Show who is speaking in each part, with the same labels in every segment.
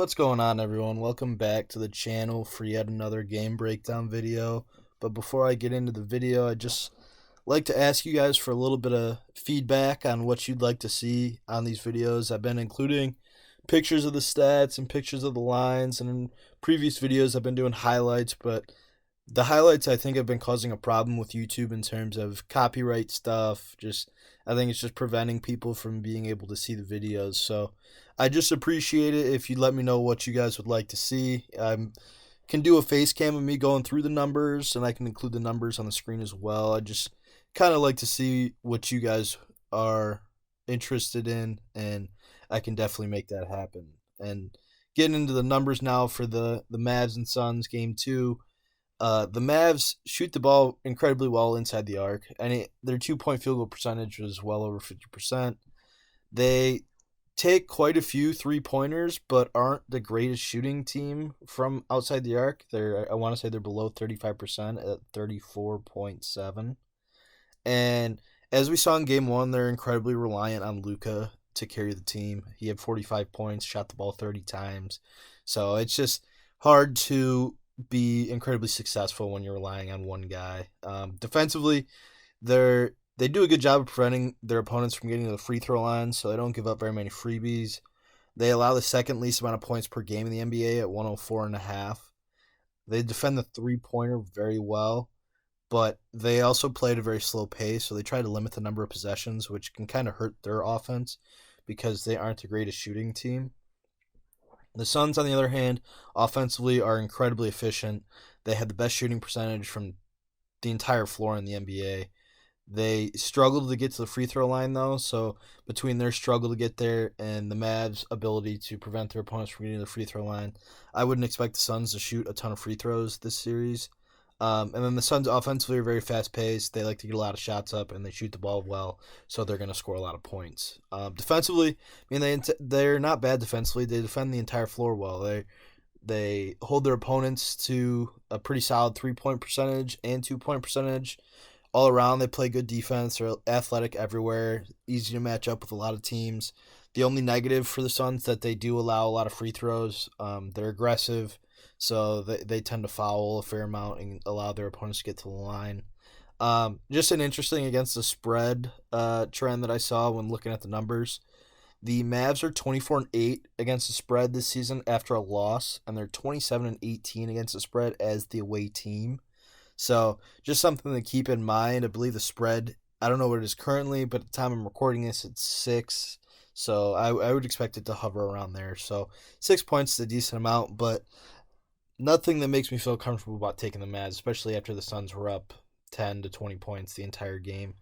Speaker 1: What's going on, everyone? Welcome back to the channel for yet another game breakdown video. But before I get into the video, I just like to ask you guys for a little bit of feedback on what you'd like to see on these videos. I've been including pictures of the stats and pictures of the lines, and in previous videos I've been doing highlights, but the highlights I think have been causing a problem with YouTube in terms of copyright stuff. I think it's just preventing people from being able to see the videos. So I just appreciate it if you let me know what you guys would like to see. I can do a face cam of me going through the numbers, and I can include the numbers on the screen as well. I just kind of like to see what you guys are interested in, and I can definitely make that happen. And getting into the numbers now for the Mavs and Suns game two. The Mavs shoot the ball incredibly well inside the arc, and their 2 point field goal percentage was well over 50%. They take quite a few 3 pointers, but aren't the greatest shooting team from outside the arc. I want to say they're below 35% at 34.7. And as we saw in game one, they're incredibly reliant on Luka to carry the team. He had 45 points, shot the ball 30 times. So it's just hard to be incredibly successful when you're relying on one guy. Defensively, they do a good job of preventing their opponents from getting to the free throw line, so they don't give up very many freebies. They allow the second least amount of points per game in the NBA at 104 and a half. They defend the 3 pointer very well, but they also play at a very slow pace, so they try to limit the number of possessions, which can kind of hurt their offense because they aren't the greatest shooting team. The Suns, on the other hand, offensively are incredibly efficient. They had the best shooting percentage from the entire floor in the NBA. They struggled to get to the free throw line, though, so between their struggle to get there and the Mavs' ability to prevent their opponents from getting to the free throw line, I wouldn't expect the Suns to shoot a ton of free throws this series. And then the Suns offensively are very fast paced. They like to get a lot of shots up, and they shoot the ball well, so they're going to score a lot of points. Defensively, I mean they're not bad defensively. They defend the entire floor well. They hold their opponents to a pretty solid 3 point percentage and 2 point percentage. All around, they play good defense. They're athletic everywhere, easy to match up with a lot of teams. The only negative for the Suns that they do allow a lot of free throws. They're aggressive, so they tend to foul a fair amount and allow their opponents to get to the line. Just an interesting against the spread trend that I saw when looking at the numbers. The Mavs are 24-8 against the spread this season after a loss, and they're 27-18 against the spread as the away team. So just something to keep in mind. I believe the spread, I don't know what it is currently, but at the time I'm recording this, it's 6. So I would expect it to hover around there. So 6 points is a decent amount, but nothing that makes me feel comfortable about taking the Mavs, especially after the Suns were up 10 to 20 points the entire game.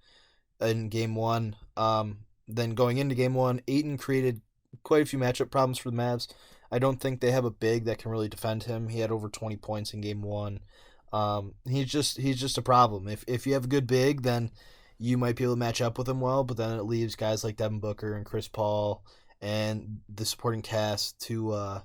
Speaker 1: In game one, then going into game one, Ayton created quite a few matchup problems for the Mavs. I don't think they have a big that can really defend him. He had over 20 points in game one. He's just a problem. If you have a good big, then you might be able to match up with him well, but then it leaves guys like Devin Booker and Chris Paul and the supporting cast to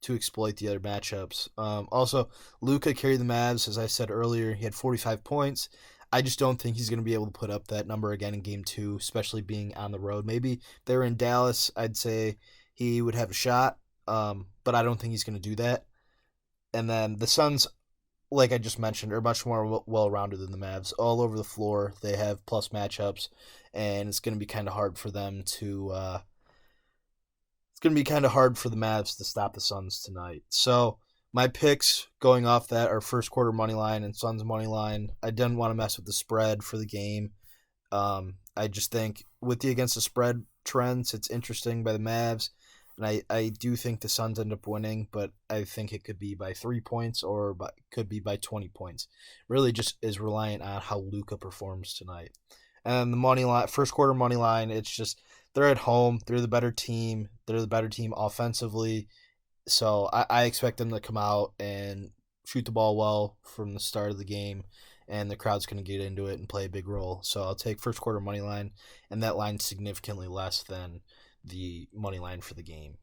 Speaker 1: exploit the other matchups. Also, Luka carried the Mavs, as I said earlier. He had 45 points. I just don't think he's going to be able to put up that number again in game two, especially being on the road. Maybe if they were in Dallas, I'd say he would have a shot, but I don't think he's going to do that. And then the Suns, like I just mentioned, are much more well-rounded than the Mavs. All over the floor, they have plus matchups, and it's going to be kind of hard for them to. It's going to be kind of hard for the Mavs to stop the Suns tonight. So my picks going off that are first quarter money line and Suns money line. I didn't want to mess with the spread for the game. I just think with the against the spread trends, it's interesting by the Mavs. And I do think the Suns end up winning, but I think it could be by 3 points or could be by 20 points. Really just is reliant on how Luka performs tonight. And the money line, first quarter money line, it's just they're at home. They're the better team. They're the better team offensively. So I expect them to come out and shoot the ball well from the start of the game, and the crowd's going to get into it and play a big role. So I'll take first quarter money line, and that line's significantly less than the money line for the game.